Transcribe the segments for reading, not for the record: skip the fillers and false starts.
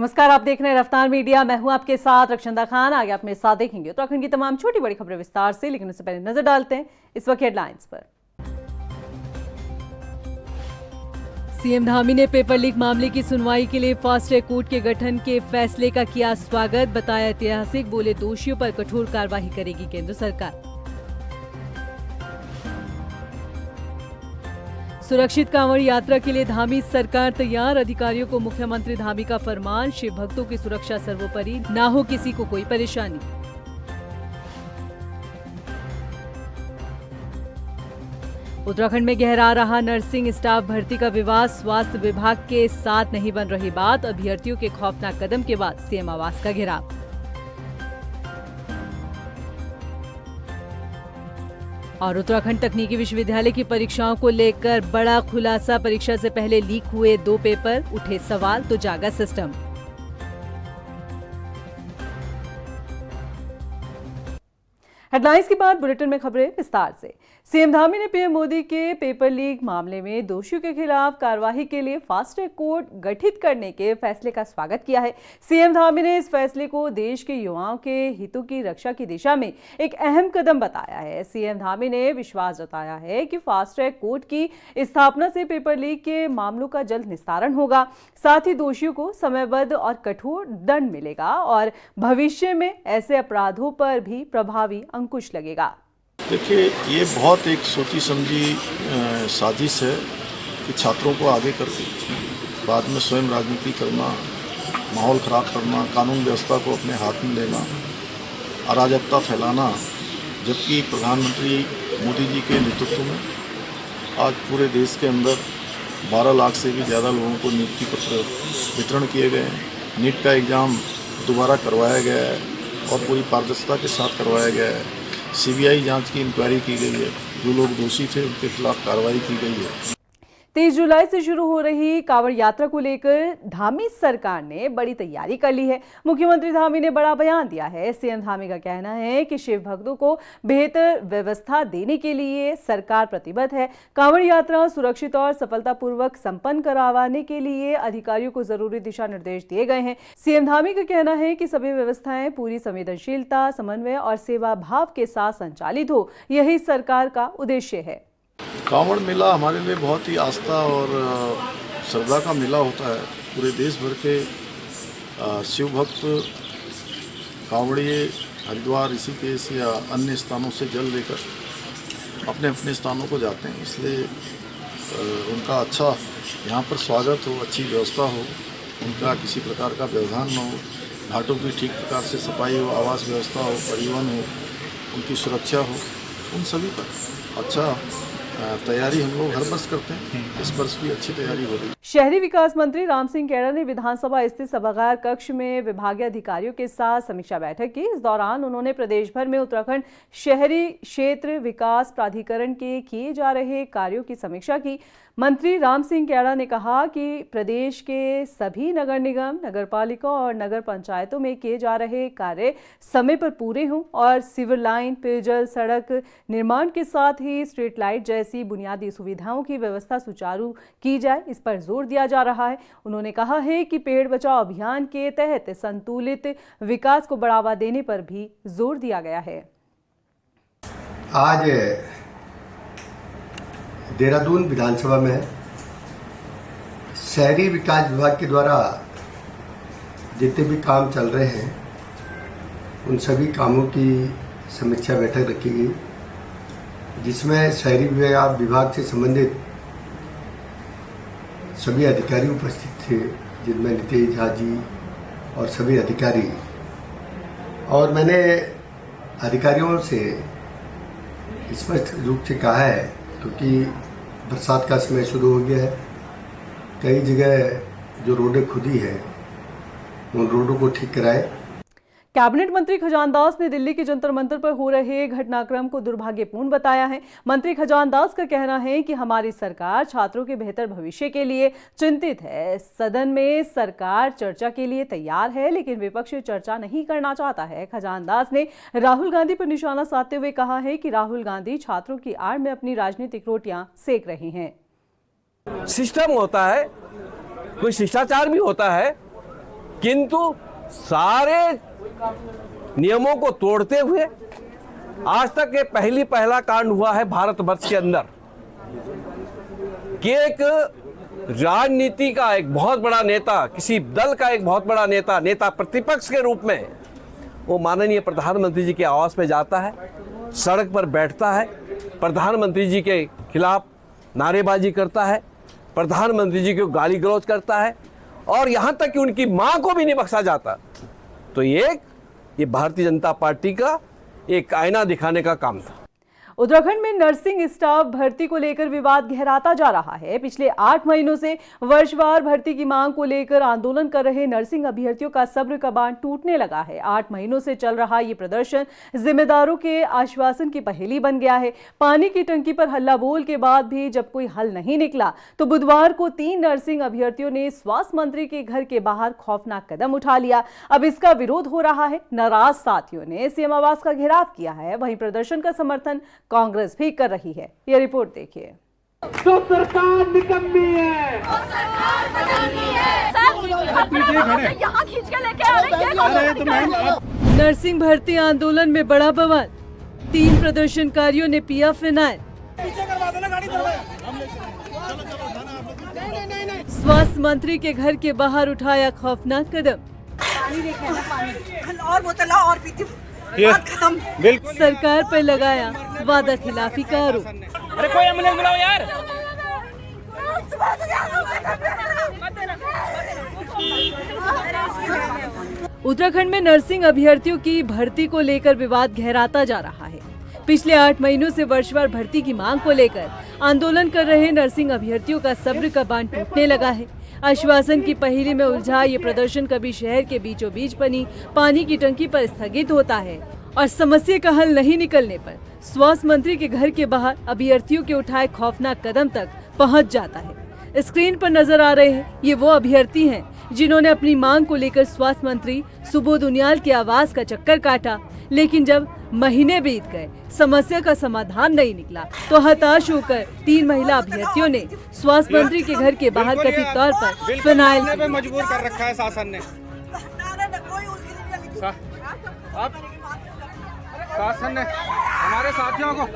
नमस्कार, आप देख रहे हैं रफ्तार मीडिया। मैं हूं आपके साथ रक्षंदा खान। आगे आप मेरे साथ देखेंगे उत्तराखंड की तमाम छोटी बड़ी खबरें विस्तार से, लेकिन उससे पहले नजर डालते हैं इस वक्त हेडलाइंस पर। सीएम धामी ने पेपर लीक मामले की सुनवाई के लिए फास्ट ट्रैक कोर्ट के गठन के फैसले का किया स्वागत, बताया ऐतिहासिक, बोले दोषियों पर कठोर कार्रवाई करेगी केंद्र सरकार। सुरक्षित कांवड़ यात्रा के लिए धामी सरकार तैयार, अधिकारियों को मुख्यमंत्री धामी का फरमान, शिव भक्तों की सुरक्षा सर्वोपरि, ना हो किसी को कोई परेशानी। उत्तराखंड में गहरा रहा नर्सिंग स्टाफ भर्ती का विवाद, स्वास्थ्य विभाग के साथ नहीं बन रही बात, अभ्यर्थियों के खौफनाक कदम के बाद सीएम आवास का घेराव। और उत्तराखंड तकनीकी विश्वविद्यालय की परीक्षाओं को लेकर बड़ा खुलासा, परीक्षा से पहले लीक हुए 2 पेपर, उठे सवाल तो जागा सिस्टम। हेडलाइंस के बाद बुलेटिन में खबरें विस्तार से। सीएम धामी ने पीएम मोदी के पेपर लीक मामले में दोषियों के खिलाफ कार्रवाई के लिए फास्ट ट्रैक कोर्ट गठित करने के फैसले का स्वागत किया है। सीएम धामी ने इस फैसले को देश के युवाओं के हितों की रक्षा की दिशा में एक अहम कदम बताया है। सीएम धामी ने विश्वास जताया है कि फास्ट ट्रैक कोर्ट की स्थापना से पेपर लीक के मामलों का जल्द निस्तारण होगा, साथ ही दोषियों को समयबद्ध और कठोर दंड मिलेगा और भविष्य में ऐसे अपराधों पर भी प्रभावी अंकुश लगेगा। देखिए, ये बहुत एक सोची समझी साजिश है कि छात्रों को आगे करके बाद में स्वयं राजनीति करना, माहौल ख़राब करना, कानून व्यवस्था को अपने हाथ में लेना, अराजकता फैलाना। जबकि प्रधानमंत्री मोदी जी के नेतृत्व में आज पूरे देश के अंदर 12 लाख से भी ज़्यादा लोगों को नियुक्ति पत्र वितरण किए गए हैं। नीट का एग्ज़ाम दोबारा करवाया गया है और पूरी पारदर्शिता के साथ करवाया गया है। सीबीआई जांच की इंक्वायरी की गई है, जो लोग दोषी थे उनके खिलाफ कार्रवाई की गई है। 23 जुलाई से शुरू हो रही कांवड़ यात्रा को लेकर धामी सरकार ने बड़ी तैयारी कर ली है। मुख्यमंत्री धामी ने बड़ा बयान दिया है। सीएम धामी का कहना है कि शिव भक्तों को बेहतर व्यवस्था देने के लिए सरकार प्रतिबद्ध है। कांवड़ यात्रा सुरक्षित और सफलतापूर्वक संपन्न करवाने के लिए अधिकारियों को जरूरी दिशा निर्देश दिए गए हैं। सीएम धामी का कहना है कि सभी व्यवस्थाएं पूरी संवेदनशीलता, समन्वय और सेवा भाव के साथ संचालित हो, यही सरकार का उद्देश्य है। कांवड़ मेला हमारे लिए बहुत ही आस्था और श्रद्धा का मेला होता है। पूरे देश भर के शिव भक्त कांवड़िए हरिद्वार, ऋषिकेश या अन्य स्थानों से जल लेकर अपने अपने स्थानों को जाते हैं। इसलिए उनका अच्छा यहाँ पर स्वागत हो, अच्छी व्यवस्था हो, उनका किसी प्रकार का व्यवधान न हो, घाटों की ठीक प्रकार से सफाई हो, आवास व्यवस्था हो, परिवहन हो, उनकी सुरक्षा हो, उन सभी पर अच्छा तैयारी हम लोग हर वर्ष करते हैं। इस वर्ष भी अच्छी तैयारी हो रही है। शहरी विकास मंत्री राम सिंह कैड़ा ने विधानसभा स्थित सभागार कक्ष में विभागीय अधिकारियों के साथ समीक्षा बैठक की। इस दौरान उन्होंने प्रदेश भर में उत्तराखंड शहरी क्षेत्र विकास प्राधिकरण के किए जा रहे कार्यों की समीक्षा की। मंत्री राम सिंह कैड़ा ने कहा कि प्रदेश के सभी नगर निगम, नगर पालिका और नगर पंचायतों में किए जा रहे कार्य समय पर पूरे हों और सीवर लाइन, पेयजल, सड़क निर्माण के साथ ही स्ट्रीट लाइट जैसी बुनियादी सुविधाओं की व्यवस्था सुचारू की जाए, इस पर जोर दिया जा रहा है। उन्होंने कहा है कि पेड़ बचाओ अभियान के तहत संतुलित विकास को बढ़ावा देने पर भी जोर दिया गया है। आज देहरादून विधानसभा में शहरी विकास विभाग के द्वारा जितने भी काम चल रहे हैं उन सभी कामों की समीक्षा बैठक रखी गई, जिसमें शहरी विभाग से संबंधित सभी अधिकारी उपस्थित थे, जिनमें नितेश झा जी और सभी अधिकारी। और मैंने अधिकारियों से स्पष्ट रूप से कहा है, क्योंकि बरसात का समय शुरू हो गया है, कई जगह जो रोडें खुदी है उन रोडों को ठीक कराए। कैबिनेट मंत्री खजान दास ने दिल्ली के जंतर मंतर पर हो रहे घटनाक्रम को दुर्भाग्यपूर्ण बताया है। मंत्री खजान दास का कहना है कि हमारी सरकार छात्रों के बेहतर भविष्य के लिए चिंतित है। सदन में सरकार चर्चा के लिए तैयार है, लेकिन विपक्ष चर्चा नहीं करना चाहता है। खजान दास ने राहुल गांधी पर निशाना साधते हुए कहा है कि राहुल गांधी छात्रों की आड़ में अपनी राजनीतिक रोटियां सेक रहे हैं। सिस्टम होता है, कोई शिष्टाचार भी होता है, किंतु सारे नियमों को तोड़ते हुए आज तक ये पहला कांड हुआ है भारतवर्ष के अंदर कि एक राजनीति का एक बहुत बड़ा नेता, किसी दल का एक बहुत बड़ा नेता प्रतिपक्ष के रूप में वो माननीय प्रधानमंत्री जी के आवास पे जाता है, सड़क पर बैठता है, प्रधानमंत्री जी के खिलाफ नारेबाजी करता है, प्रधानमंत्री जी को गाली गलौज करता है और यहाँ तक कि उनकी मां को भी नहीं बख्शा जाता। तो ये भारतीय जनता पार्टी का एक आईना दिखाने का काम था। उत्तराखंड में नर्सिंग स्टाफ भर्ती को लेकर विवाद गहराता जा रहा है। पिछले 8 महीनों से वर्षवार भर्ती की मांग को लेकर आंदोलन कर रहे नर्सिंग अभ्यर्थियों का सब्र का बांध टूटने लगा है। 8 महीनों से चल रहा ये प्रदर्शन जिम्मेदारों के आश्वासन की पहेली बन गया है। पानी की टंकी पर हल्ला बोल के बाद भी जब कोई हल नहीं निकला तो बुधवार को 3 नर्सिंग अभ्यर्थियों ने स्वास्थ्य मंत्री के घर के बाहर खौफनाक कदम उठा लिया। अब इसका विरोध हो रहा है। नाराज साथियों ने सीएम आवास का घेराव किया है। वहीं प्रदर्शन का समर्थन कांग्रेस भी कर रही है। यह रिपोर्ट देखिए। तो सरकार निकम्मी है, तो सरकार बदलनी है। सर, यहाँ खींच के लेके आ रहे हैं। नर्सिंग भर्ती आंदोलन में बड़ा बवाल। 3 प्रदर्शनकारियों ने पिया फिनाइल। स्वास्थ्य मंत्री के घर के बाहर उठाया खौफनाक कदम। और बोतल और पीती बिल्कुल सरकार पर लगाया वादा खिलाफी का आरोप। अरे कोई एम्बुलेंस बुलाओ यार। उत्तराखंड में नर्सिंग अभ्यर्थियों की भर्ती को लेकर विवाद गहराता जा रहा है। पिछले 8 महीनों से वर्षवार भर्ती की मांग को लेकर आंदोलन कर रहे नर्सिंग अभ्यर्थियों का सब्र का बांध टूटने लगा है। आश्वासन की पहेली में उलझा ये प्रदर्शन कभी शहर के बीचों बीच बनी पानी की टंकी पर स्थगित होता है और समस्या का हल नहीं निकलने पर स्वास्थ्य मंत्री के घर के बाहर अभ्यर्थियों के उठाए खौफनाक कदम तक पहुंच जाता है। स्क्रीन पर नजर आ रहे हैं ये वो अभ्यर्थी हैं जिन्होंने अपनी मांग को लेकर स्वास्थ्य मंत्री सुबोध उनियाल के आवास का चक्कर काटा, लेकिन जब महीने बीत गए समस्या का समाधान नहीं निकला तो हताश होकर 3 महिला अभ्यर्थियों ने स्वास्थ्य मंत्री के घर के बाहर कथित तौर पर फिनाइल पे मजबूर कर रखा है शासन ने। शासन ने हमारे साथियों को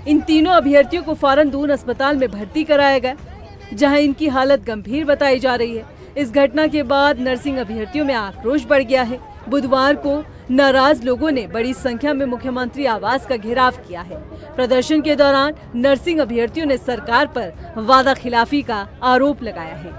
इन तीनों अभ्यर्थियों को फौरन दून अस्पताल में भर्ती कराया गया, जहां इनकी हालत गंभीर बताई जा रही है। इस घटना के बाद नर्सिंग अभ्यर्थियों में आक्रोश बढ़ गया है। बुधवार को नाराज लोगों ने बड़ी संख्या में मुख्यमंत्री आवास का घेराव किया है। प्रदर्शन के दौरान नर्सिंग अभ्यर्थियों ने सरकार पर वादा खिलाफी का आरोप लगाया है।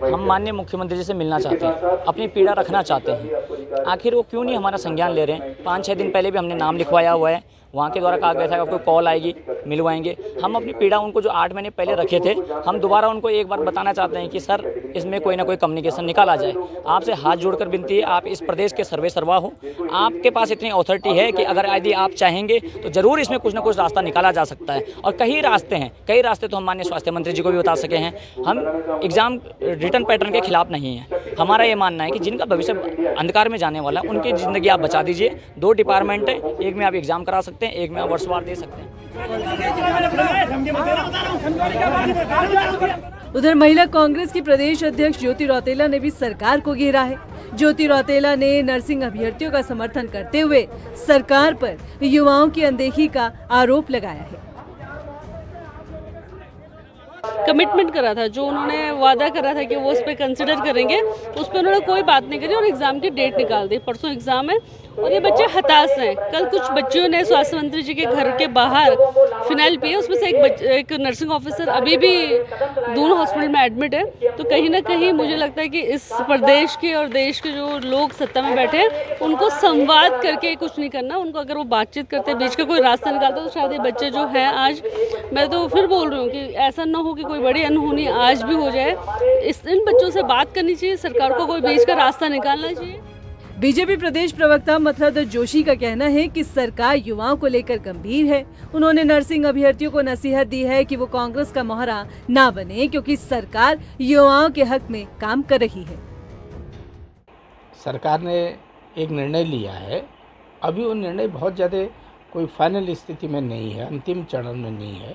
हम माननीय मुख्यमंत्री जी से मिलना चाहते हैं, अपनी पीड़ा रखना चाहते हैं। आखिर वो क्यों नहीं हमारा संज्ञान ले रहे हैं? 5-6 दिन पहले भी हमने नाम लिखवाया हुआ है। वहाँ के द्वारा कहा गया था कि आपको कॉल आएगी, मिलवाएंगे। हम अपनी पीड़ा उनको जो 8 महीने पहले रखे थे, हम दोबारा उनको एक बार बताना चाहते हैं कि सर इसमें कोई ना कोई कम्युनिकेशन निकाला जाए। आपसे हाथ जोड़कर विनती है, आप इस प्रदेश के सर्वे सर्वा हो, आपके पास इतनी अथॉरिटी है कि अगर यदि आप चाहेंगे तो ज़रूर इसमें कुछ ना कुछ रास्ता निकाला जा सकता है। और कई रास्ते हैं, कई रास्ते तो हम माननीय स्वास्थ्य मंत्री जी को भी बता सके हैं। हम एग्ज़ाम रिटर्न पैटर्न के खिलाफ नहीं हैं। हमारा ये मानना है कि जिनका भविष्य अंधकार में जाने वाला है उनकी ज़िंदगी आप बचा दीजिए। 2 डिपार्टमेंट है, एक में आप एग्ज़ाम करा सकते हैं, एक में आप वर्षवार दे सकते हैं। उधर महिला कांग्रेस की प्रदेश अध्यक्ष ज्योति रौतेला ने भी सरकार को घेरा है। ज्योति रौतेला ने नर्सिंग अभ्यर्थियों का समर्थन करते हुए सरकार पर युवाओं की अनदेखी का आरोप लगाया है। कमिटमेंट करा था, जो उन्होंने वादा करा था कि वो उस पर कंसिडर करेंगे, उस पर उन्होंने कोई बात नहीं करी और एग्ज़ाम की डेट निकाल दी। परसों एग्ज़ाम है और ये बच्चे हताश हैं। कल कुछ बच्चियों ने स्वास्थ्य मंत्री जी के घर के बाहर फिनाइल पिए, उसमें से एक नर्सिंग ऑफिसर अभी भी दून हॉस्पिटल में एडमिट है। तो कहीं ना कहीं मुझे लगता है कि इस प्रदेश के और देश के जो लोग सत्ता में बैठे हैं उनको संवाद करके कुछ नहीं करना। उनको अगर वो बातचीत करते बीच का कोई रास्ता निकालता तो शायद ये बच्चे जो हैं आज, मैं तो फिर बोल रही हूँ कि ऐसा ना हो कि कोई बड़ी अनहोनी आज भी हो जाए। इन बच्चों से बात करनी चाहिए, सरकार को कोई बीच का रास्ता निकालना चाहिए। बीजेपी प्रदेश प्रवक्ता मथुरादत्त जोशी का कहना है कि सरकार युवाओं को लेकर गंभीर है। उन्होंने नर्सिंग अभ्यर्थियों को नसीहत दी है कि वो कांग्रेस का मोहरा ना बने, क्योंकि सरकार युवाओं के हक में काम कर रही है। सरकार ने एक निर्णय लिया है, अभी वो निर्णय बहुत ज़्यादा कोई फाइनल स्थिति में नहीं है, अंतिम चरण में नहीं है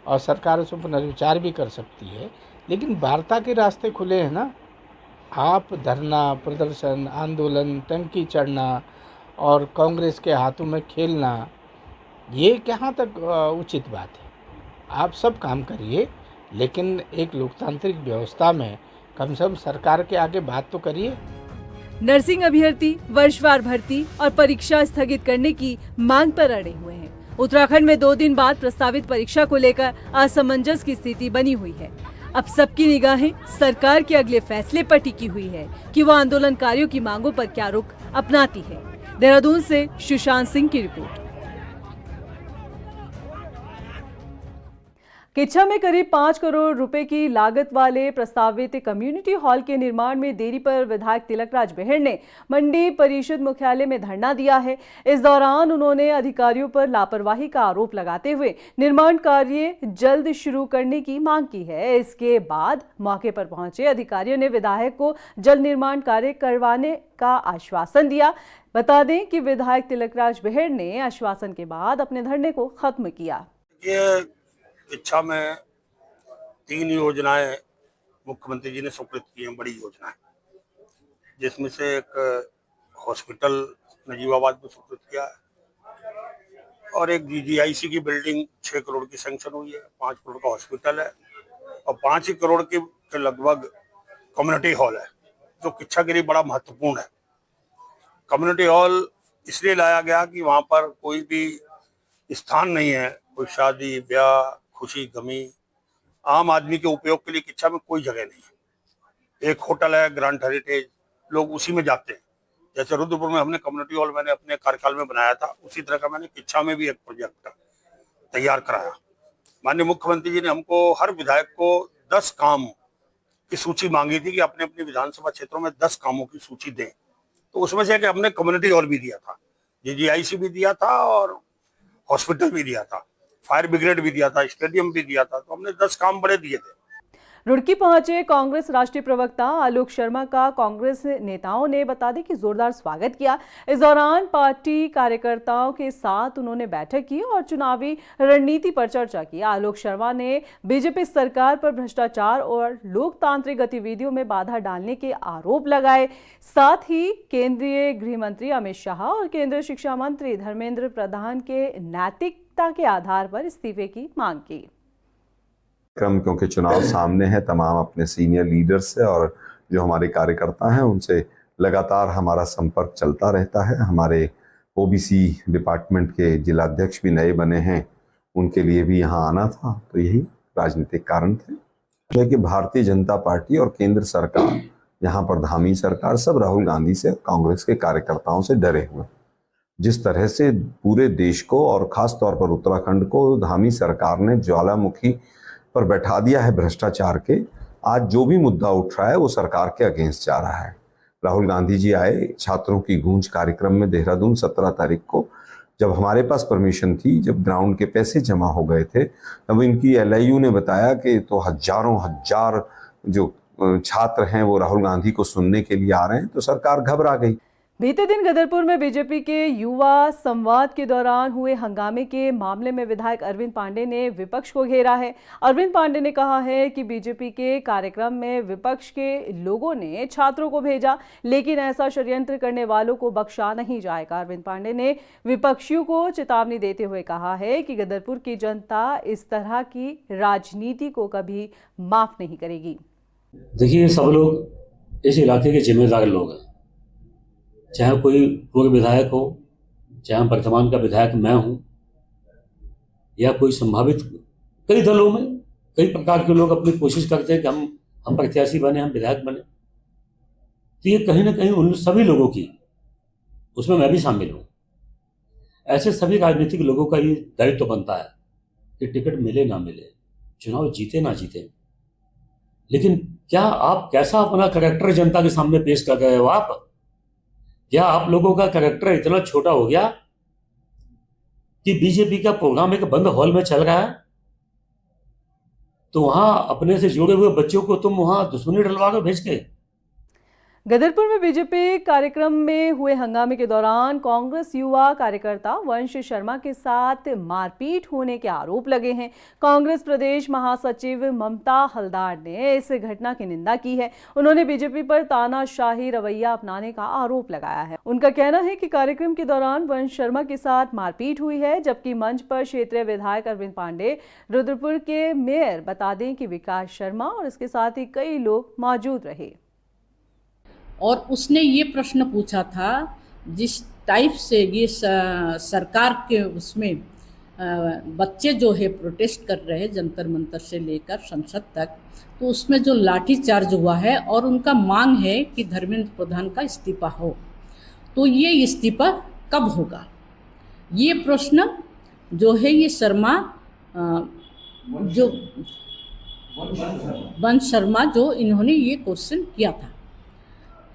और सरकार उसमें पुनर्विचार भी कर सकती है। लेकिन वार्ता के रास्ते खुले हैं ना। आप धरना प्रदर्शन आंदोलन टंकी चढ़ना और कांग्रेस के हाथों में खेलना, ये कहाँ तक उचित बात है। आप सब काम करिए, लेकिन एक लोकतांत्रिक व्यवस्था में कम से कम सरकार के आगे बात तो करिए। नर्सिंग अभ्यर्थी वर्षवार भर्ती और परीक्षा स्थगित करने की मांग पर अड़े हुए हैं। उत्तराखंड में 2 दिन बाद प्रस्तावित परीक्षा को लेकर असमंजस की स्थिति बनी हुई है। अब सबकी निगाहें सरकार के अगले फैसले पर टिकी हुई है कि वो आंदोलनकारियों की मांगों पर क्या रुख अपनाती है। देहरादून से सुशांत सिंह की रिपोर्ट। किच्छा में करीब 5 करोड़ रुपए की लागत वाले प्रस्तावित कम्युनिटी हॉल के निर्माण में देरी पर विधायक तिलकराज बेहड़ ने मंडी परिषद मुख्यालय में धरना दिया है। इस दौरान उन्होंने अधिकारियों पर लापरवाही का आरोप लगाते हुए निर्माण कार्य जल्द शुरू करने की मांग की है। इसके बाद मौके पर पहुंचे अधिकारियों ने विधायक को जल्द निर्माण कार्य करवाने का आश्वासन दिया। बता दें कि विधायक तिलकराज बेहड़ ने आश्वासन के बाद अपने धरने को खत्म किया। किच्छा में 3 योजनाएं मुख्यमंत्री जी ने स्वीकृत की हैं, बड़ी योजनाएं, जिसमें से एक हॉस्पिटल नजीबाबाद में स्वीकृत किया है और एक GGIC की बिल्डिंग 6 करोड़ की सैंक्शन हुई है। 5 करोड़ का हॉस्पिटल है और 5 करोड़ के लगभग कम्युनिटी हॉल है, जो किच्छा के लिए बड़ा महत्वपूर्ण है। कम्युनिटी हॉल इसलिए लाया गया कि वहाँ पर कोई भी स्थान नहीं है, कोई शादी ब्याह खुशी गमी आम आदमी के उपयोग के लिए किच्छा में कोई जगह नहीं है। एक होटल है ग्रांड हेरिटेज, लोग उसी में जाते हैं। जैसे रुद्रपुर में हमने कम्युनिटी हॉल मैंने अपने कार्यकाल में बनाया था, उसी तरह का मैंने किच्छा में भी एक प्रोजेक्ट तैयार कराया। माननीय मुख्यमंत्री जी ने हमको हर विधायक को 10 काम की सूची मांगी थी कि अपने अपने विधानसभा क्षेत्रों में 10 कामों की सूची दें, तो उसमें से हमने कम्युनिटी हॉल भी दिया था, GGIC भी दिया था और हॉस्पिटल भी दिया था, फायर ब्रिगेड भी दिया था, स्टेडियम भी दिया था। तो हमने 10 काम बड़े दिए थे। रुड़की पहुंचे कांग्रेस राष्ट्रीय प्रवक्ता आलोक शर्मा का कांग्रेस नेताओं ने बता दें कि जोरदार स्वागत किया। इस दौरान पार्टी कार्यकर्ताओं के साथ उन्होंने बैठक की और चुनावी रणनीति पर चर्चा की। आलोक शर्मा ने बीजेपी सरकार पर भ्रष्टाचार और लोकतांत्रिक गतिविधियों में बाधा डालने के आरोप लगाए। साथ ही केंद्रीय गृह मंत्री अमित शाह और केंद्रीय शिक्षा मंत्री धर्मेंद्र प्रधान के नैतिकता के आधार पर इस्तीफे की मांग की। क्योंकि चुनाव सामने है, तमाम अपने सीनियर लीडर्स से और जो हमारे कार्यकर्ता हैं उनसे लगातार हमारा संपर्क चलता रहता है। हमारे OBC डिपार्टमेंट के जिलाध्यक्ष भी नए बने हैं, उनके लिए भी यहाँ आना था, तो यही राजनीतिक कारण थे। जो कि भारतीय जनता पार्टी और केंद्र सरकार, यहाँ पर धामी सरकार, सब राहुल गांधी से कांग्रेस के कार्यकर्ताओं से डरे हुए। जिस तरह से पूरे देश को और खास तौर पर उत्तराखंड को धामी सरकार ने ज्वालामुखी पर बैठा दिया है भ्रष्टाचार के, आज जो भी मुद्दा उठ रहा है वो सरकार के अगेंस्ट जा रहा है। राहुल गांधी जी आए छात्रों की गूंज कार्यक्रम में देहरादून 17 तारीख को, जब हमारे पास परमिशन थी, जब ग्राउंड के पैसे जमा हो गए थे, तब इनकी LIU ने बताया कि तो हजारों हजार जो छात्र हैं वो राहुल गांधी को सुनने के लिए आ रहे हैं, तो सरकार घबरा गई। बीते दिन गदरपुर में बीजेपी के युवा संवाद के दौरान हुए हंगामे के मामले में विधायक अरविंद पांडे ने विपक्ष को घेरा है। अरविंद पांडे ने कहा है कि बीजेपी के कार्यक्रम में विपक्ष के लोगों ने छात्रों को भेजा, लेकिन ऐसा षड्यंत्र करने वालों को बख्शा नहीं जाएगा। अरविंद पांडे ने विपक्षियों को चेतावनी देते हुए कहा है कि गदरपुर की जनता इस तरह की राजनीति को कभी माफ नहीं करेगी। देखिए, सब लोग इस इलाके के जिम्मेदार लोग हैं, चाहे कोई पूर्व विधायक हो, चाहे वर्तमान का विधायक मैं हूं, या कोई संभावित, कई दलों में कई प्रकार के लोग अपनी कोशिश करते हैं कि हम प्रत्याशी बने, हम विधायक बने। तो ये कहीं ना कहीं उन सभी लोगों की, उसमें मैं भी शामिल हूं, ऐसे सभी राजनीतिक लोगों का ये दायित्व बनता है कि टिकट मिले ना मिले, चुनाव जीते ना जीते, लेकिन क्या आप कैसा अपना कैरेक्टर जनता के सामने पेश कर रहे हो? आप क्या आप लोगों का कैरेक्टर इतना छोटा हो गया कि बीजेपी का प्रोग्राम एक बंद हॉल में चल रहा है, तो वहां अपने से जुड़े हुए बच्चों को तुम वहां दुश्मनी डलवा दो भेज के? गदरपुर में बीजेपी कार्यक्रम में हुए हंगामे के दौरान कांग्रेस युवा कार्यकर्ता वंश शर्मा के साथ मारपीट होने के आरोप लगे हैं। कांग्रेस प्रदेश महासचिव ममता हलदार ने इस घटना की निंदा की है। उन्होंने बीजेपी पर तानाशाही रवैया अपनाने का आरोप लगाया है। उनका कहना है कि कार्यक्रम के दौरान वंश शर्मा के साथ मारपीट हुई है, जबकि मंच पर क्षेत्रीय विधायक अरविंद पांडे, रुद्रपुर के मेयर बता दें कि विकास शर्मा और इसके साथ ही कई लोग मौजूद रहे। और उसने ये प्रश्न पूछा था, जिस टाइप से ये सरकार के उसमें बच्चे जो है प्रोटेस्ट कर रहे हैं जंतर मंतर से लेकर संसद तक, तो उसमें जो लाठीचार्ज हुआ है और उनका मांग है कि धर्मेंद्र प्रधान का इस्तीफा हो, तो ये इस्तीफा कब होगा, ये प्रश्न जो है ये शर्मा जो वंश शर्मा जो इन्होंने ये क्वेश्चन किया था।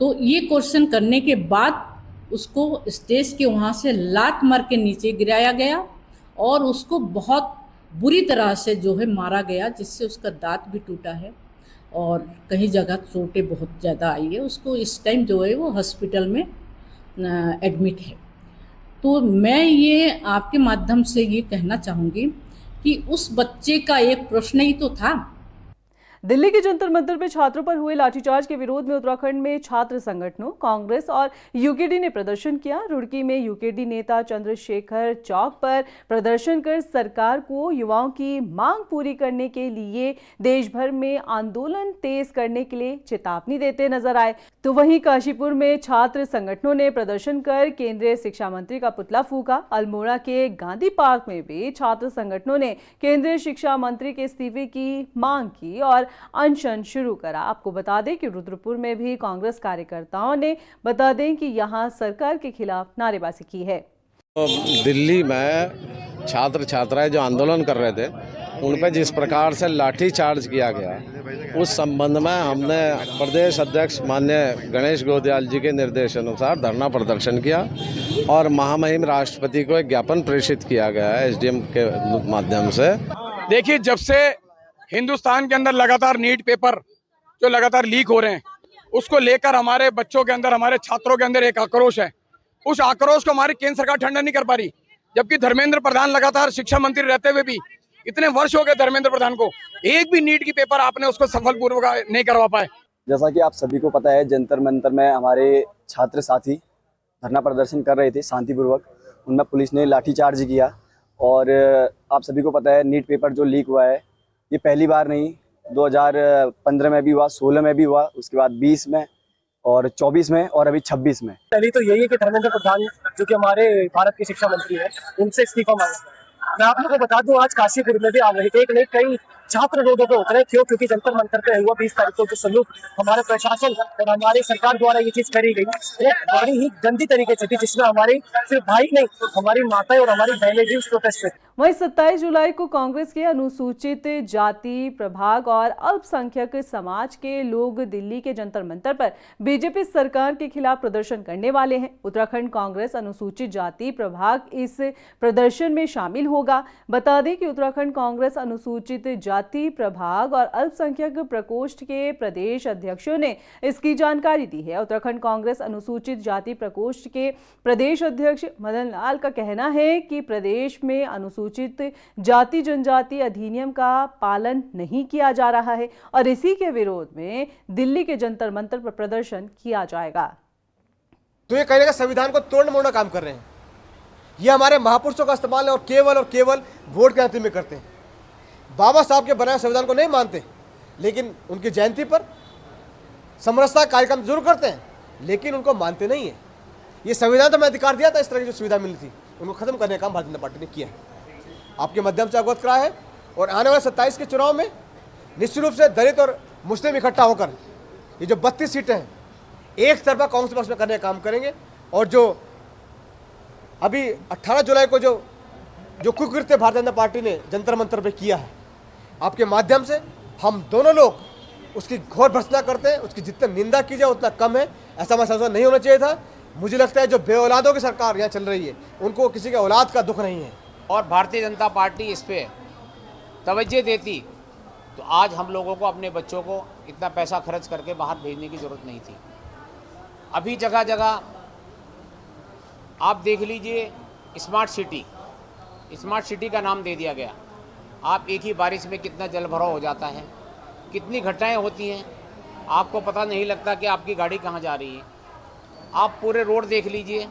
तो ये क्वेश्चन करने के बाद उसको स्टेज के वहाँ से लात मार के नीचे गिराया गया और उसको बहुत बुरी तरह से जो है मारा गया, जिससे उसका दांत भी टूटा है और कहीं जगह चोटें बहुत ज़्यादा आई है। उसको इस टाइम जो है वो हॉस्पिटल में एडमिट है। तो मैं ये आपके माध्यम से ये कहना चाहूँगी कि उस बच्चे का एक प्रश्न ही तो था। दिल्ली के जंतर मंतर पर छात्रों पर हुए लाठीचार्ज के विरोध में उत्तराखंड में छात्र संगठनों, कांग्रेस और यूकेडी ने प्रदर्शन किया। रुड़की में यूकेडी नेता चंद्रशेखर चौक पर प्रदर्शन कर सरकार को युवाओं की मांग पूरी करने के लिए देश भर में आंदोलन तेज करने के लिए चेतावनी देते नजर आए। तो वहीं काशीपुर में छात्र संगठनों ने प्रदर्शन कर केंद्रीय शिक्षा मंत्री का पुतला फूका। अल्मोड़ा के गांधी पार्क में भी छात्र संगठनों ने केंद्रीय शिक्षा मंत्री के इस्तीफे की मांग की और अनशन शुरू करा। आपको बता दें कि रुद्रपुर में भी कांग्रेस कार्यकर्ताओं ने बता दें कि यहां सरकार के खिलाफ नारेबाजी की है। दिल्ली में छात्र छात्राएं जो आंदोलन कर रहे थे उन पर जिस प्रकार से लाठी चार्ज किया गया, उस संबंध में हमने प्रदेश अध्यक्ष माननीय गणेश गोदयाल जी के निर्देशानुसार धरना प्रदर्शन किया और महामहिम राष्ट्रपति को एक ज्ञापन प्रेषित किया गया है एसडीएम के माध्यम से। देखिए, जब से हिंदुस्तान के अंदर लगातार नीट पेपर जो लगातार लीक हो रहे हैं, उसको लेकर हमारे बच्चों के अंदर, हमारे छात्रों के अंदर एक आक्रोश है। उस आक्रोश को हमारी केंद्र सरकार ठंडा नहीं कर पा रही, जबकि धर्मेंद्र प्रधान लगातार शिक्षा मंत्री रहते हुए भी इतने वर्ष हो गए धर्मेंद्र प्रधान को, एक भी नीट की पेपर आपने उसको सफलपूर्वक नहीं करवा पाए। जैसा कि आप सभी को पता है, जंतर मंतर में हमारे छात्र साथी धरना प्रदर्शन कर रहे थे शांतिपूर्वक, उनमें पुलिस ने लाठीचार्ज किया। और आप सभी को पता है नीट पेपर जो लीक हुआ है, ये पहली बार नहीं, 2015 में भी हुआ, 16 में भी हुआ, उसके बाद 20 में और 24 में और अभी 26 में। पहले तो यही है कि धर्मेंद्र प्रधान जो कि हमारे भारत के शिक्षा मंत्री हैं, उनसे इस्तीफा मांगा। मैं आप लोगों को बता दूं, आज काशीपुर में भी आ रहे थे, एक नहीं कई छात्र रोडों पे उतरे। क्यों? क्योंकि जंतर मंतर पे हुआ 20 तारीख को जो सलूक हमारे प्रशासन और हमारी सरकार द्वारा ये चीज करी गई, एक बड़ी ही गंदी तरीके से थी, जिसमें हमारी सिर्फ भाई नहीं, हमारी माताएं और हमारी बहनें भी उस प्रोटेस्ट पे। वहीं 27 जुलाई को कांग्रेस के अनुसूचित जाति प्रभाग और अल्पसंख्यक समाज के लोग दिल्ली के जंतर मंतर पर बीजेपी सरकार के खिलाफ प्रदर्शन करने वाले हैं। उत्तराखंड कांग्रेस अनुसूचित जाति प्रभाग इस प्रदर्शन में शामिल होगा। बता दें कि उत्तराखंड कांग्रेस अनुसूचित जाति प्रभाग और अल्पसंख्यक प्रकोष्ठ के प्रदेश अध्यक्षों ने इसकी जानकारी दी है। उत्तराखंड कांग्रेस अनुसूचित जाति प्रकोष्ठ के प्रदेश अध्यक्ष मदन लाल का कहना है कि प्रदेश में अनुसूचित जाति जनजाति अधिनियम का पालन नहीं किया जा रहा है और इसी के विरोध में दिल्ली के जंतर मंतर पर प्रदर्शन किया जाएगा। तो ये कहने का संविधान को तोड़ना मोड़ना काम कर रहे हैं। ये हमारे महापुरुषों का इस्तेमाल है और केवल वोट के अंतिम में करते हैं। बाबा साहब के बनाए संविधान को नहीं मानते, लेकिन उनकी जयंती पर समरसता कार्यक्रम जरूर करते हैं, लेकिन उनको मानते नहीं है। ये संविधान तो मैं अधिकार दिया था, इस तरह की जो सुविधा मिली थी उनको खत्म करने का काम भारतीय जनता पार्टी ने किया है, आपके माध्यम से अवगत कराया है। और आने वाले 27 के चुनाव में निश्चित रूप से दलित और मुस्लिम इकट्ठा होकर ये जो 32 सीटें हैं एक तरफा कांग्रेस पक्ष में करने का काम करेंगे। और जो अभी 18 जुलाई को जो कुकृत्य भारतीय जनता पार्टी ने जंतर मंतर पे किया है, आपके माध्यम से हम दोनों लोग उसकी घोर भर्त्सना करते हैं। उसकी जितनी निंदा की जाए उतना कम है, ऐसा महसूस नहीं होना चाहिए था। मुझे लगता है जो बेऔलादों की सरकार यहाँ चल रही है, उनको किसी के औलाद का दुख नहीं है। और भारतीय जनता पार्टी इस पे तवज्जो देती तो आज हम लोगों को अपने बच्चों को इतना पैसा खर्च करके बाहर भेजने की ज़रूरत नहीं थी। अभी जगह जगह आप देख लीजिए स्मार्ट सिटी का नाम दे दिया गया। आप एक ही बारिश में कितना जल भराव हो जाता है, कितनी घटनाएं होती हैं, आपको पता नहीं लगता कि आपकी गाड़ी कहाँ जा रही है। आप पूरे रोड देख लीजिए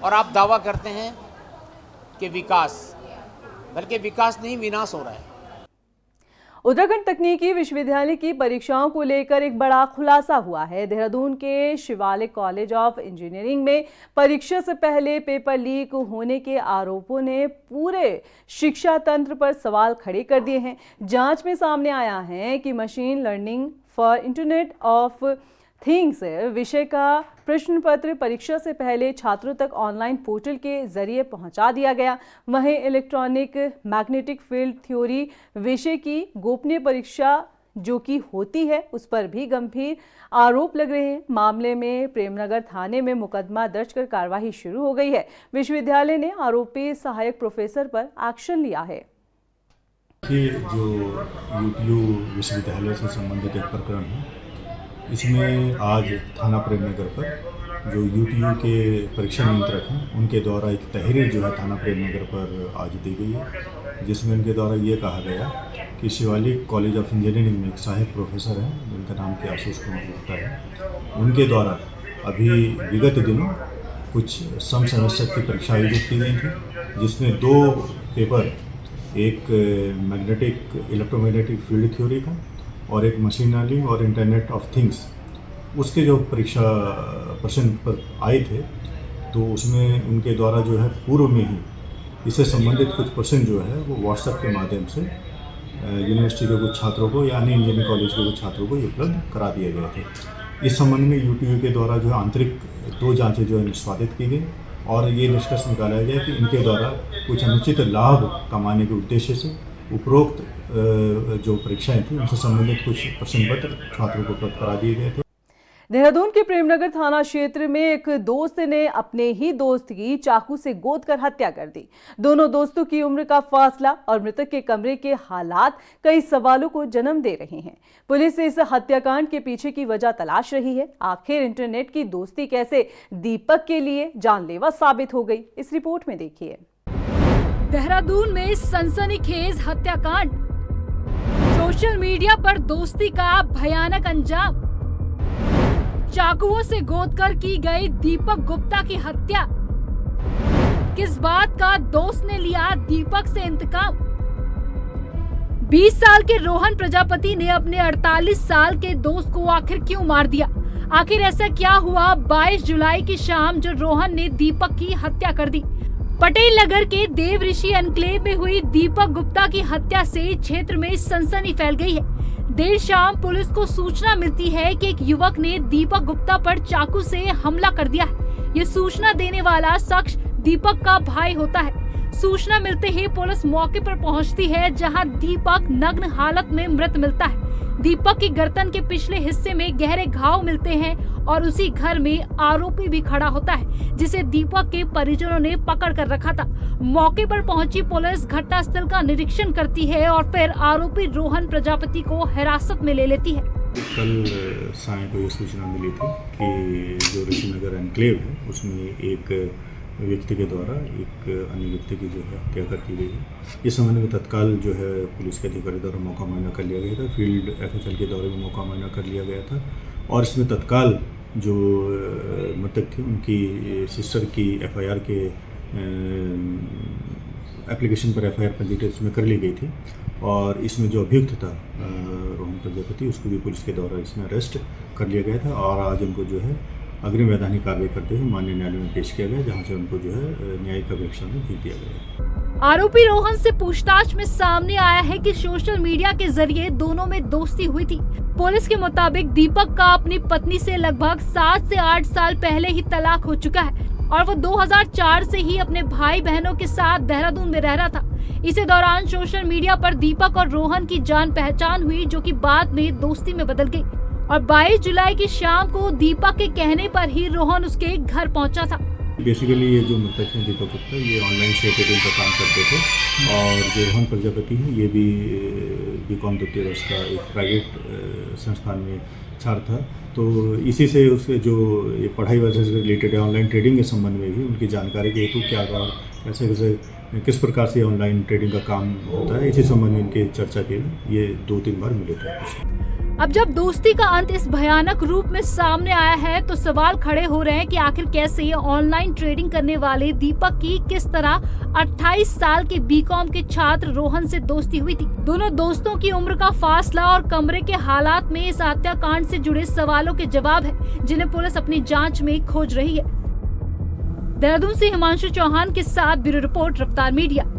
और आप दावा करते हैं कि विकास, बल्कि विकास नहीं विनाश हो रहा है। उत्तराखंड तकनीकी विश्वविद्यालय की परीक्षाओं को लेकर एक बड़ा खुलासा हुआ है। देहरादून के शिवालिक कॉलेज ऑफ इंजीनियरिंग में परीक्षा से पहले पेपर लीक होने के आरोपों ने पूरे शिक्षा तंत्र पर सवाल खड़े कर दिए हैं। जांच में सामने आया है कि machine learning for internet of things विषय का प्रश्न पत्र परीक्षा से पहले छात्रों तक ऑनलाइन पोर्टल के जरिए पहुंचा दिया गया। वहीं इलेक्ट्रॉनिक मैग्नेटिक फील्ड थ्योरी विषय की गोपनीय परीक्षा जो कि होती है उस पर भी गंभीर आरोप लग रहे हैं। मामले में प्रेमनगर थाने में मुकदमा दर्ज कर कार्रवाई शुरू हो गई है। विश्वविद्यालय ने आरोपी सहायक प्रोफेसर पर एक्शन लिया है। जो यूटीयू विश्वविद्यालय से संबंधित एक प्रकरण है, इसमें आज थाना प्रेमनगर पर जो यूटीयू के परीक्षा नियंत्रक हैं उनके द्वारा एक तहरीर जो है थाना प्रेमनगर पर आज दी गई है, जिसमें उनके द्वारा ये कहा गया कि शिवालिक कॉलेज ऑफ इंजीनियरिंग में एक सहायक प्रोफेसर हैं जिनका नाम के आशीष कुमार गुप्ता है। उनके द्वारा अभी विगत दिनों कुछ सम सेमेस्टर की परीक्षा आयोजित की गई थी, जिसमें 2 पेपर, एक इलेक्ट्रोमैग्नेटिक फील्ड थ्योरी का और एक मशीन लर्निंग और इंटरनेट ऑफ थिंग्स, उसके जो परीक्षा प्रश्न पर आए थे तो उसमें उनके द्वारा जो है पूर्व में ही इससे संबंधित कुछ प्रश्न जो है वो व्हाट्सएप के माध्यम से यूनिवर्सिटी के कुछ छात्रों को यानी इंजीनियरिंग कॉलेज के कुछ छात्रों को उपलब्ध करा दिए गए थे। इस संबंध में यूटीयू के द्वारा जो है आंतरिक 2 जांचें जो है निष्पादित की गई और ये निष्कर्ष निकाला गया कि इनके द्वारा कुछ अनुचित लाभ कमाने के उद्देश्य से उपरोक्त जो परीक्षाएं थी उनसे संबंधित कुछ प्रश्न पत्र छात्रों को उपलब्ध करा दिए गए थे। देहरादून के प्रेमनगर थाना क्षेत्र में एक दोस्त ने अपने ही दोस्त की चाकू से गोद कर हत्या कर दी। दोनों दोस्तों की उम्र का फासला और मृतक के कमरे के हालात कई सवालों को जन्म दे रहे हैं। पुलिस इस हत्याकांड के पीछे की वजह तलाश रही है। आखिर इंटरनेट की दोस्ती कैसे दीपक के लिए जानलेवा साबित हो गई, इस रिपोर्ट में देखिए। देहरादून में सनसनीखेज हत्याकांड, सोशल मीडिया पर दोस्ती का भयानक अंजाम, चाकुओं से गोदकर की गई दीपक गुप्ता की हत्या। किस बात का दोस्त ने लिया दीपक से इंतकाम? 20 साल के रोहन प्रजापति ने अपने 48 साल के दोस्त को आखिर क्यों मार दिया? आखिर ऐसा क्या हुआ 22 जुलाई की शाम जो रोहन ने दीपक की हत्या कर दी? पटेल नगर के देव ऋषि एनक्लेव में हुई दीपक गुप्ता की हत्या से क्षेत्र में सनसनी फैल गई है। देर शाम पुलिस को सूचना मिलती है कि एक युवक ने दीपक गुप्ता पर चाकू से हमला कर दिया है। ये सूचना देने वाला शख्स दीपक का भाई होता है। सूचना मिलते ही पुलिस मौके पर पहुंचती है, जहां दीपक नग्न हालत में मृत मिलता है। दीपक की गर्दन के पिछले हिस्से में गहरे घाव मिलते हैं और उसी घर में आरोपी भी खड़ा होता है, जिसे दीपक के परिजनों ने पकड़ कर रखा था। मौके पर पहुंची पुलिस घटनास्थल का निरीक्षण करती है और फिर आरोपी रोहन प्रजापति को हिरासत में ले लेती है। कल साय को ये सूचना मिली थी कि जो ऋषिनगर एनक्लेव है उसमें एक व्यक्ति के द्वारा एक अन्य व्यक्ति की जो है हत्या कर दी गई है। इस संबंध में तत्काल जो है पुलिस के अधिकारी द्वारा मौका मुआयना कर लिया गया था। फील्ड FHL के द्वारा भी मौका मुआयना कर लिया गया था और इसमें तत्काल जो मृतक थे उनकी सिस्टर की FIR के एप्लीकेशन पर FIR पंजीकृत में कर ली गई थी और इसमें जो अभियुक्त था रोहन प्रजापति, उसको भी पुलिस के द्वारा इसमें अरेस्ट कर लिया गया था और आज उनको जो है अग्रिम वैधानिक कार्रवाई करते हुए माननीय न्यायालय में पेश किया गया, जहां से उनको जो है न्यायिक अभिरक्षा में भेज दिया गया। आरोपी रोहन से पूछताछ में सामने आया है कि सोशल मीडिया के जरिए दोनों में दोस्ती हुई थी। पुलिस के मुताबिक दीपक का अपनी पत्नी से लगभग 7 से 8 साल पहले ही तलाक हो चुका है और वो 2004 से ही अपने भाई बहनों के साथ देहरादून में रह रहा था। इसी दौरान सोशल मीडिया पर दीपक और रोहन की जान पहचान हुई, जो कि बाद में दोस्ती में बदल गई और 22 जुलाई की शाम को दीपक के कहने पर ही रोहन उसके घर पहुंचा था। बेसिकली ये जो मृतक हैं दीपक गुप्ता, ये ऑनलाइन शेयर ट्रेडिंग का काम करते थे और जो रोहन प्रजापति हैं ये भी BCom द्वितीय वर्ष का एक प्राइवेट संस्थान में छात्र था, तो इसी से उसके जो ये पढ़ाई वजह से रिलेटेड है, ऑनलाइन ट्रेडिंग के संबंध में भी उनकी जानकारी के हेतु क्या कैसे कैसे किस प्रकार से ऑनलाइन ट्रेडिंग का काम होता है, इसी संबंध में इनके चर्चा के लिए ये 2-3 बार मिले थे। अब जब दोस्ती का अंत इस भयानक रूप में सामने आया है तो सवाल खड़े हो रहे हैं कि आखिर कैसे ये ऑनलाइन ट्रेडिंग करने वाले दीपक की किस तरह 28 साल के बीकॉम के छात्र रोहन से दोस्ती हुई थी। दोनों दोस्तों की उम्र का फासला और कमरे के हालात में इस हत्याकांड से जुड़े सवालों के जवाब है, जिन्हें पुलिस अपनी जांच में खोज रही है। देहरादून से हिमांशु चौहान के साथ ब्यूरो रिपोर्ट, रफ्तार मीडिया।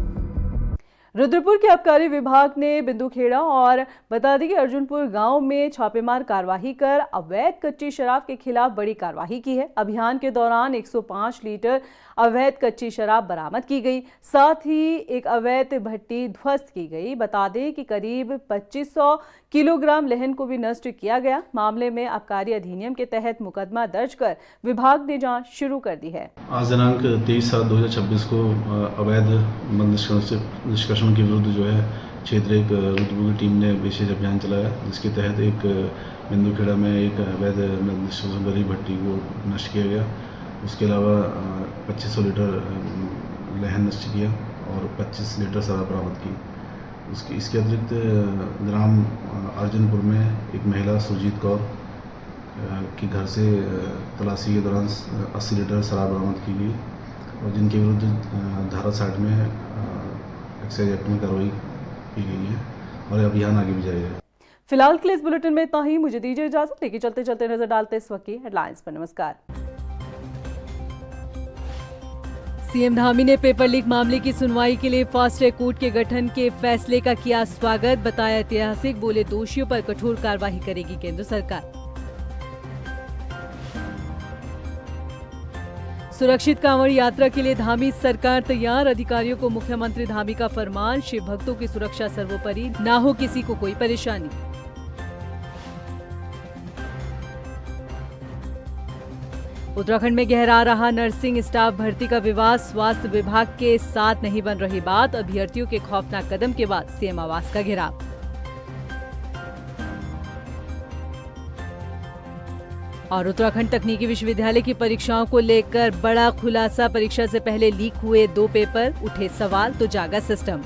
रुद्रपुर के आबकारी विभाग ने बिंदुखेड़ा और बतादी के अर्जुनपुर गांव में छापेमार कार्रवाई कर अवैध कच्ची शराब के खिलाफ बड़ी कार्रवाई की है। अभियान के दौरान 105 लीटर अवैध कच्ची शराब बरामद की गई, साथ ही एक अवैध भट्टी ध्वस्त की गई। बता दें कि करीब 2500 किलोग्राम लहन को भी नष्ट किया गया। मामले में आबकारी अधिनियम के तहत मुकदमा दर्ज कर विभाग ने जांच शुरू कर दी है। आज दिनांक 23/7/2026 को अवैध मद निष्कर्षण के विरुद्ध जो है क्षेत्र एक रुद्रपुर की टीम ने विशेष अभियान चलाया, जिसके तहत एक बिंदुखेड़ा में एक अवैध मद निष्कर्षण भरी भट्टी को नष्ट किया गया। उसके अलावा 2500 लीटर लहन नष्ट किया और 25 लीटर शराब बरामद की। इसके अतिरिक्त ग्राम अर्जुनपुर में एक महिला सुरजीत कौर के घर से तलाशी के दौरान 80 लीटर शराब बरामद की गई और जिनके विरुद्ध धारा 60 में एक्साइज एक्ट में कार्रवाई की गई है और अभियान आगे भी जाएगा। फिलहाल के लिए इस बुलेटिन में इतना ही। मुझे दीजिए इजाजत, लेकिन चलते चलते नजर डालते इस वक्त की हेडलाइंस पर। नमस्कार। सीएम धामी ने पेपर लीक मामले की सुनवाई के लिए फास्ट ट्रैक कोर्ट के गठन के फैसले का किया स्वागत, बताया ऐतिहासिक, बोले दोषियों पर कठोर कार्रवाई करेगी केंद्र सरकार। सुरक्षित कांवड़ यात्रा के लिए धामी सरकार तैयार, अधिकारियों को मुख्यमंत्री धामी का फरमान, शिव भक्तों की सुरक्षा सर्वोपरि, ना हो किसी को कोई परेशानी। उत्तराखंड में गहरा रहा नर्सिंग स्टाफ भर्ती का विवाद, स्वास्थ्य विभाग के साथ नहीं बन रही बात, अभ्यर्थियों के खौफनाक कदम के बाद सीएम आवास का घेराव। और उत्तराखंड तकनीकी विश्वविद्यालय की परीक्षाओं को लेकर बड़ा खुलासा, परीक्षा से पहले लीक हुए 2 पेपर, उठे सवाल तो जागा सिस्टम।